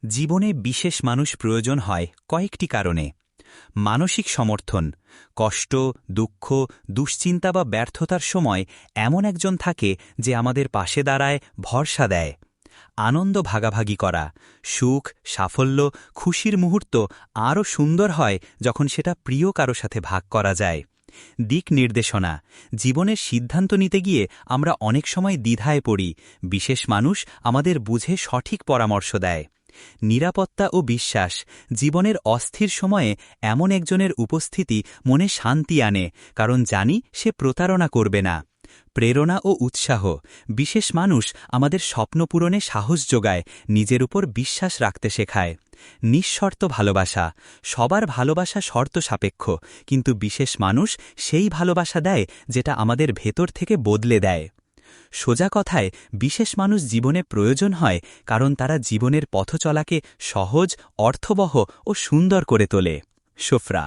জীবনে বিশেষ মানুষ প্রয়োজন হয় কয়েকটি কারণে। মানসিক সমর্থন, কষ্ট, দুঃখ, দুশ্চিন্তা বা ব্যর্থতার সময় এমন একজন থাকে যে আমাদের পাশে দাঁড়ায়, ভরসা দেয়। আনন্দ ভাগাভাগি করা, সুখ, সাফল্য, খুশির মুহূর্ত আরও সুন্দর হয় যখন সেটা প্রিয় কারো সাথে ভাগ করা যায়। দিক নির্দেশনা, জীবনের সিদ্ধান্ত নিতে গিয়ে আমরা অনেক সময় দ্বিধায় পড়ি, বিশেষ মানুষ আমাদের বুঝে সঠিক পরামর্শ দেয়। নিরাপত্তা ও বিশ্বাস, জীবনের অস্থির সময়ে এমন একজনের উপস্থিতি মনে শান্তি আনে, কারণ জানি সে প্রতারণা করবে না। প্রেরণা ও উৎসাহ, বিশেষ মানুষ আমাদের স্বপ্ন পূরণে সাহস যোগায়, নিজের উপর বিশ্বাস রাখতে শেখায়। নিঃশর্ত ভালোবাসা, সবার ভালোবাসা শর্ত সাপেক্ষ, কিন্তু বিশেষ মানুষ সেই ভালোবাসা দেয় যেটা আমাদের ভেতর থেকে বদলে দেয়। সোজা কথায়, বিশেষ মানুষ জীবনে প্রয়োজন হয় কারণ তারা জীবনের পথচলাকে সহজ, অর্থবহ ও সুন্দর করে তোলে। শোফরা।